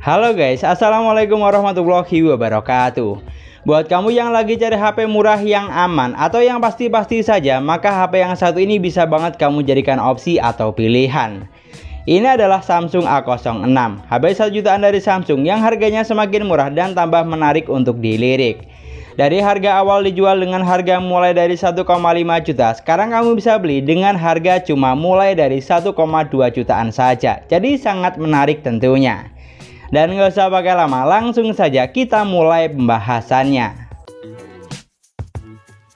Halo guys, assalamualaikum warahmatullahi wabarakatuh. Buat kamu yang lagi cari HP murah yang aman atau yang pasti-pasti saja, maka HP yang satu ini bisa banget kamu jadikan opsi atau pilihan. Ini adalah Samsung A06, HP 1 jutaan dari Samsung yang harganya semakin murah dan tambah menarik untuk dilirik. Dari harga awal dijual dengan harga mulai dari 1,5 juta, sekarang kamu bisa beli dengan harga cuma mulai dari 1,2 jutaan saja. Jadi sangat menarik tentunya. Dan nggak usah pakai lama, langsung saja kita mulai pembahasannya.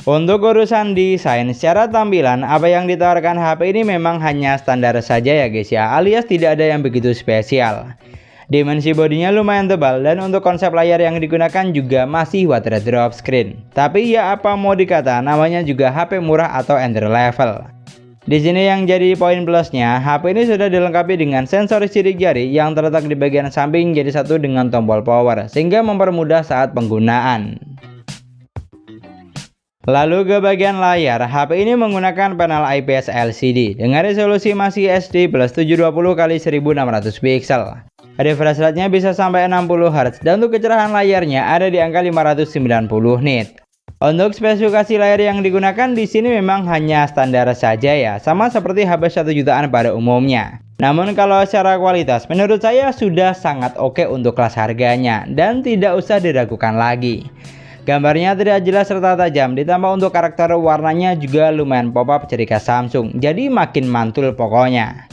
Untuk urusan desain, secara tampilan, apa yang ditawarkan HP ini memang hanya standar saja ya guys ya, alias tidak ada yang begitu spesial. Dimensi bodinya lumayan tebal dan untuk konsep layar yang digunakan juga masih water drop screen. Tapi ya apa mau dikata, namanya juga HP murah atau entry level. Di sini yang jadi poin plusnya, HP ini sudah dilengkapi dengan sensor sidik jari yang terletak di bagian samping jadi satu dengan tombol power, sehingga mempermudah saat penggunaan. Lalu ke bagian layar, HP ini menggunakan panel IPS LCD dengan resolusi masih HD plus 720x1600 pixel. Refresh rate-nya bisa sampai 60 Hz dan untuk kecerahan layarnya ada di angka 590 nit. Untuk spesifikasi layar yang digunakan di sini memang hanya standar saja ya, sama seperti HP 1 jutaan pada umumnya. Namun kalau secara kualitas menurut saya sudah sangat oke untuk kelas harganya dan tidak usah diragukan lagi. Gambarnya tidak jelas serta tajam, ditambah untuk karakter warnanya juga lumayan pop-up ciri khas Samsung, jadi makin mantul pokoknya.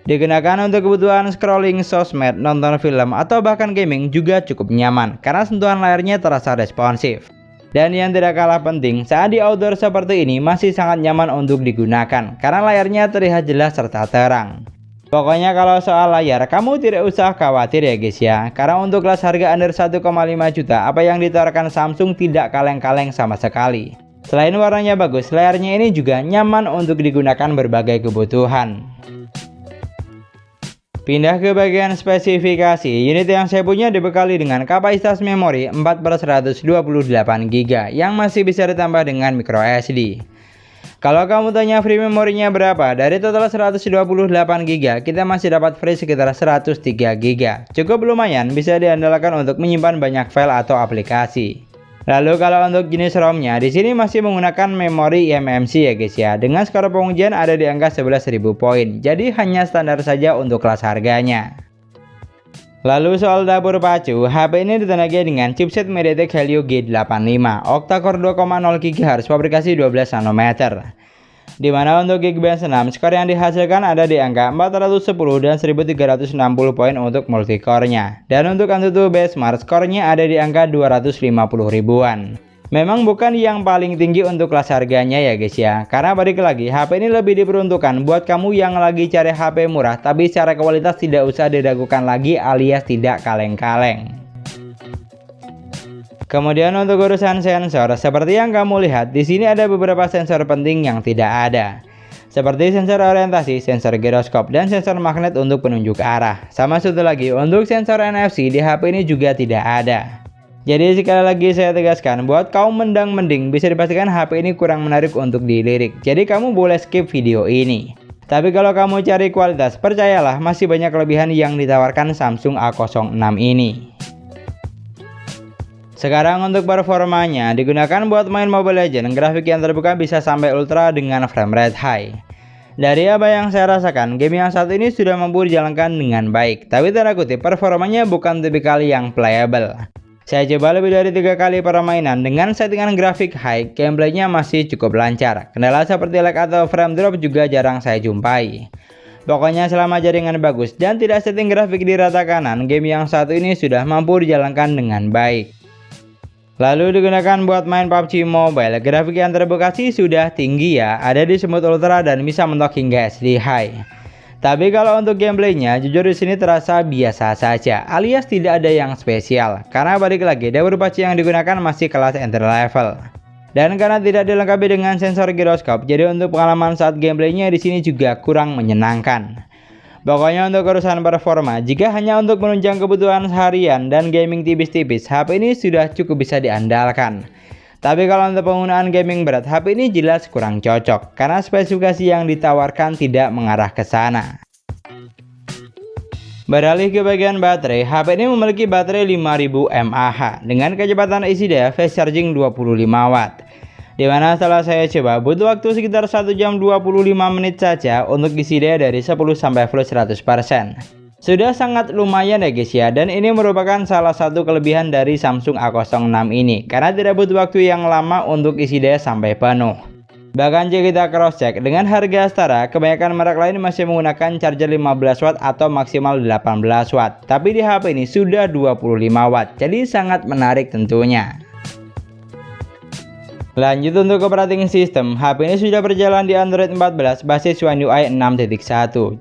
Digunakan untuk kebutuhan scrolling sosmed, nonton film, atau bahkan gaming juga cukup nyaman karena sentuhan layarnya terasa responsif. Dan yang tidak kalah penting, saat di outdoor seperti ini masih sangat nyaman untuk digunakan karena layarnya terlihat jelas serta terang. Pokoknya kalau soal layar, kamu tidak usah khawatir ya guys ya, karena untuk kelas harga under 1,5 juta, apa yang ditawarkan Samsung tidak kaleng-kaleng sama sekali. Selain warnanya bagus, layarnya ini juga nyaman untuk digunakan berbagai kebutuhan. Pindah ke bagian spesifikasi, unit yang saya punya dibekali dengan kapasitas memori 4/128GB yang masih bisa ditambah dengan microSD. Kalau kamu tanya free memorinya berapa, dari total 128GB kita masih dapat free sekitar 103GB. Cukup lumayan, bisa diandalkan untuk menyimpan banyak file atau aplikasi. Lalu kalau untuk jenis ROM-nya, di sini masih menggunakan memori eMMC ya guys ya. Dengan skor pengujian ada di angka 11.000 poin. Jadi hanya standar saja untuk kelas harganya. Lalu soal dapur pacu, HP ini ditenagai dengan chipset MediaTek Helio G85, octa-core 2,0 GHz, fabrikasi 12 nanometer. Dimana untuk Geekbench 6, skor yang dihasilkan ada di angka 410 dan 1360 poin untuk multicore-nya. Dan untuk AnTuTu Benchmark, skornya ada di angka 250 ribuan. Memang bukan yang paling tinggi untuk kelas harganya ya guys ya, karena balik lagi HP ini lebih diperuntukkan buat kamu yang lagi cari HP murah tapi secara kualitas tidak usah diragukan lagi alias tidak kaleng-kaleng. Kemudian untuk urusan sensor, seperti yang kamu lihat, di sini ada beberapa sensor penting yang tidak ada. Seperti sensor orientasi, sensor giroskop, dan sensor magnet untuk penunjuk arah. Sama satu lagi, untuk sensor NFC di HP ini juga tidak ada. Jadi sekali lagi saya tegaskan, buat kaum mendang-mending bisa dipastikan HP ini kurang menarik untuk dilirik. Jadi kamu boleh skip video ini. Tapi kalau kamu cari kualitas, percayalah masih banyak kelebihan yang ditawarkan Samsung A06 ini. Sekarang untuk performanya, digunakan buat main Mobile Legends, grafik yang terbuka bisa sampai ultra dengan frame rate high. Dari apa yang saya rasakan, game yang satu ini sudah mampu dijalankan dengan baik, tapi tanda kutip performanya bukan tipikal yang playable. Saya coba lebih dari 3 kali permainan dengan settingan grafik high, gameplaynya masih cukup lancar. Kendala seperti lag atau frame drop juga jarang saya jumpai. Pokoknya selama jaringan bagus dan tidak setting grafik di rata kanan, game yang satu ini sudah mampu dijalankan dengan baik. Lalu digunakan buat main PUBG Mobile, grafik yang terbuka sih sudah tinggi ya, ada di smooth ultra dan bisa mentok hingga SD high. Tapi kalau untuk gameplaynya, jujur di sini terasa biasa saja, alias tidak ada yang spesial, karena balik lagi dapur pacu yang digunakan masih kelas entry level. Dan karena tidak dilengkapi dengan sensor giroskop, jadi untuk pengalaman saat gameplaynya di sini juga kurang menyenangkan. Pokoknya untuk urusan performa, jika hanya untuk menunjang kebutuhan seharian dan gaming tipis-tipis, HP ini sudah cukup bisa diandalkan. Tapi kalau untuk penggunaan gaming berat, HP ini jelas kurang cocok, karena spesifikasi yang ditawarkan tidak mengarah ke sana. Beralih ke bagian baterai, HP ini memiliki baterai 5000 mAh dengan kecepatan isi daya fast charging 25 watt. Dimana setelah saya coba butuh waktu sekitar 1 jam 25 menit saja untuk isi daya dari 10 sampai full 100%. Sudah sangat lumayan ya guys ya, dan ini merupakan salah satu kelebihan dari Samsung A06 ini karena tidak butuh waktu yang lama untuk isi daya sampai penuh. Bahkan jika kita cross check dengan harga setara, kebanyakan merek lain masih menggunakan charger 15 watt atau maksimal 18 watt. Tapi di HP ini sudah 25 watt, jadi sangat menarik tentunya. Lanjut untuk operating system, HP ini sudah berjalan di Android 14 basis One UI 6.1.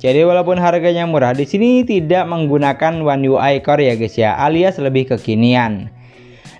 Jadi walaupun harganya murah, di sini tidak menggunakan One UI Core ya guys ya, alias lebih kekinian.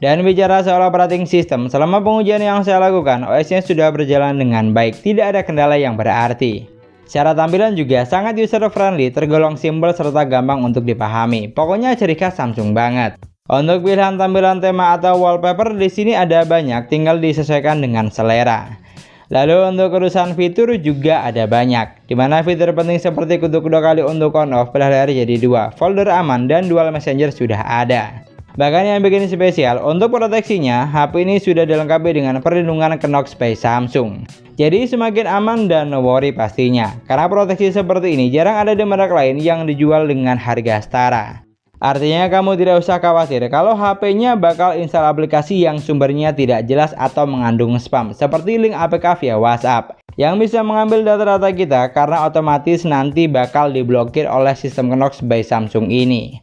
Dan bicara soal operating system, selama pengujian yang saya lakukan, OS-nya sudah berjalan dengan baik, tidak ada kendala yang berarti. Secara tampilan juga sangat user friendly, tergolong simpel serta gampang untuk dipahami. Pokoknya ciri khas Samsung banget. Untuk pilihan tampilan tema atau wallpaper di sini ada banyak, tinggal disesuaikan dengan selera. Lalu untuk urusan fitur juga ada banyak, dimana fitur penting seperti kutu 2 kali untuk on off, belah layar jadi 2, folder aman, dan dual messenger sudah ada. Bahkan yang bikin spesial, untuk proteksinya, HP ini sudah dilengkapi dengan perlindungan Knox by Samsung. Jadi semakin aman dan no worry pastinya, karena proteksi seperti ini jarang ada di merek lain yang dijual dengan harga setara. Artinya kamu tidak usah khawatir kalau HP-nya bakal install aplikasi yang sumbernya tidak jelas atau mengandung spam, seperti link APK via WhatsApp, yang bisa mengambil data-data kita karena otomatis nanti bakal diblokir oleh sistem Knox by Samsung ini.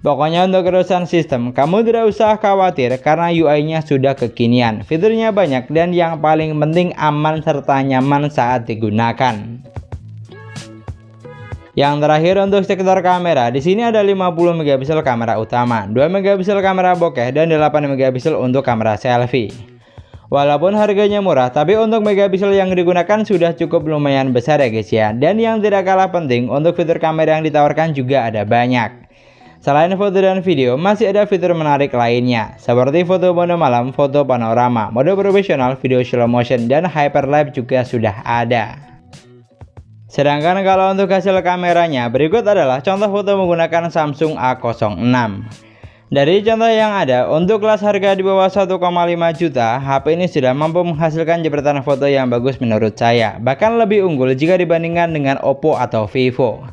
Pokoknya untuk urusan sistem, kamu tidak usah khawatir karena UI-nya sudah kekinian, fiturnya banyak, dan yang paling penting aman serta nyaman saat digunakan. Yang terakhir untuk sektor kamera, di sini ada 50 megapiksel kamera utama, 2 megapiksel kamera bokeh, dan 8 megapiksel untuk kamera selfie. Walaupun harganya murah, tapi untuk megapiksel yang digunakan sudah cukup lumayan besar ya guys ya. Dan yang tidak kalah penting, untuk fitur kamera yang ditawarkan juga ada banyak. Selain foto dan video, masih ada fitur menarik lainnya, seperti foto mode malam, foto panorama, mode profesional, video slow motion, dan hyperlapse juga sudah ada. Sedangkan kalau untuk hasil kameranya, berikut adalah contoh foto menggunakan Samsung A06. Dari contoh yang ada, untuk kelas harga di bawah 1,5 juta, HP ini sudah mampu menghasilkan jepretan foto yang bagus menurut saya, bahkan lebih unggul jika dibandingkan dengan Oppo atau Vivo.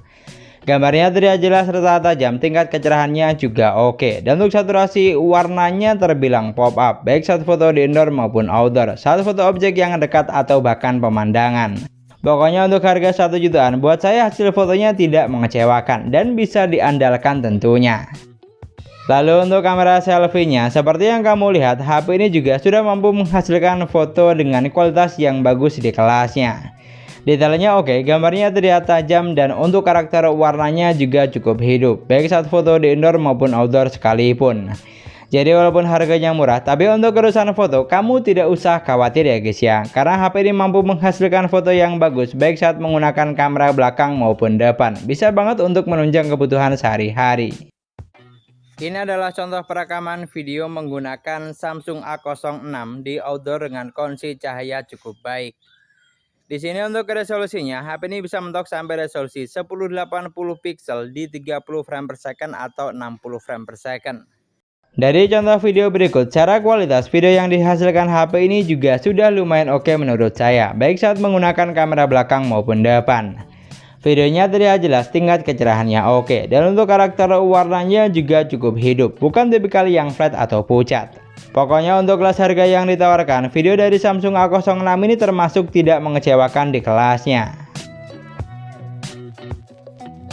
Gambarnya terlihat jelas serta tajam, tingkat kecerahannya juga oke. Dan untuk saturasi warnanya terbilang pop up, baik saat foto di indoor maupun outdoor, saat foto objek yang dekat atau bahkan pemandangan. Pokoknya untuk harga 1 jutaan, buat saya hasil fotonya tidak mengecewakan dan bisa diandalkan tentunya. Lalu untuk kamera selfie-nya, seperti yang kamu lihat, HP ini juga sudah mampu menghasilkan foto dengan kualitas yang bagus di kelasnya. Detailnya oke, gambarnya terlihat tajam, dan untuk karakter warnanya juga cukup hidup, baik saat foto di indoor maupun outdoor sekalipun. Jadi walaupun harganya murah, tapi untuk urusan foto kamu tidak usah khawatir ya guys ya, karena HP ini mampu menghasilkan foto yang bagus baik saat menggunakan kamera belakang maupun depan. Bisa banget untuk menunjang kebutuhan sehari-hari. Ini adalah contoh perekaman video menggunakan Samsung A06 di outdoor dengan kondisi cahaya cukup baik. Di sini untuk resolusinya, HP ini bisa mentok sampai resolusi 1080 pixel di 30 frame per second atau 60 frame per second. Dari contoh video berikut, secara kualitas video yang dihasilkan HP ini juga sudah lumayan oke menurut saya, baik saat menggunakan kamera belakang maupun depan. Videonya terlihat jelas, tingkat kecerahannya oke, dan untuk karakter warnanya juga cukup hidup, bukan tipikal yang flat atau pucat. Pokoknya untuk kelas harga yang ditawarkan, video dari Samsung A06 ini termasuk tidak mengecewakan di kelasnya.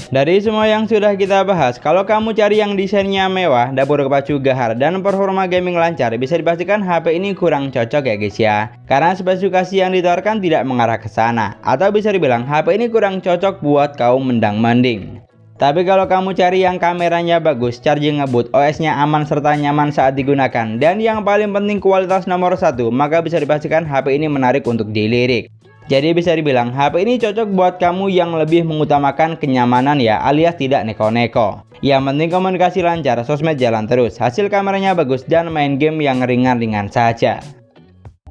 Dari semua yang sudah kita bahas, kalau kamu cari yang desainnya mewah, dapur kepacu gahar, dan performa gaming lancar, bisa dipastikan HP ini kurang cocok ya guys ya. Karena spesifikasi yang ditawarkan tidak mengarah ke sana, atau bisa dibilang HP ini kurang cocok buat kaum mendang-mending. Tapi kalau kamu cari yang kameranya bagus, charging ngebut, OS-nya aman serta nyaman saat digunakan, dan yang paling penting kualitas nomor 1, maka bisa dipastikan HP ini menarik untuk dilirik. Jadi bisa dibilang HP ini cocok buat kamu yang lebih mengutamakan kenyamanan ya, alias tidak neko-neko. Yang penting komunikasi lancar, sosmed jalan terus, hasil kameranya bagus, dan main game yang ringan-ringan saja.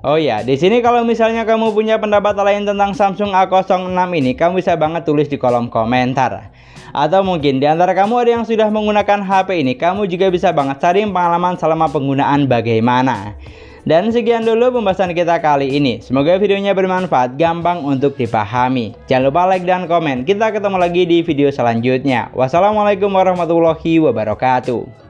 Oh ya, di sini kalau misalnya kamu punya pendapat lain tentang Samsung A06 ini, kamu bisa banget tulis di kolom komentar. Atau mungkin di antara kamu ada yang sudah menggunakan HP ini, kamu juga bisa banget cari pengalaman selama penggunaan bagaimana. Dan sekian dulu pembahasan kita kali ini. Semoga videonya bermanfaat, gampang untuk dipahami. Jangan lupa like dan komen. Kita ketemu lagi di video selanjutnya. Wassalamualaikum warahmatullahi wabarakatuh.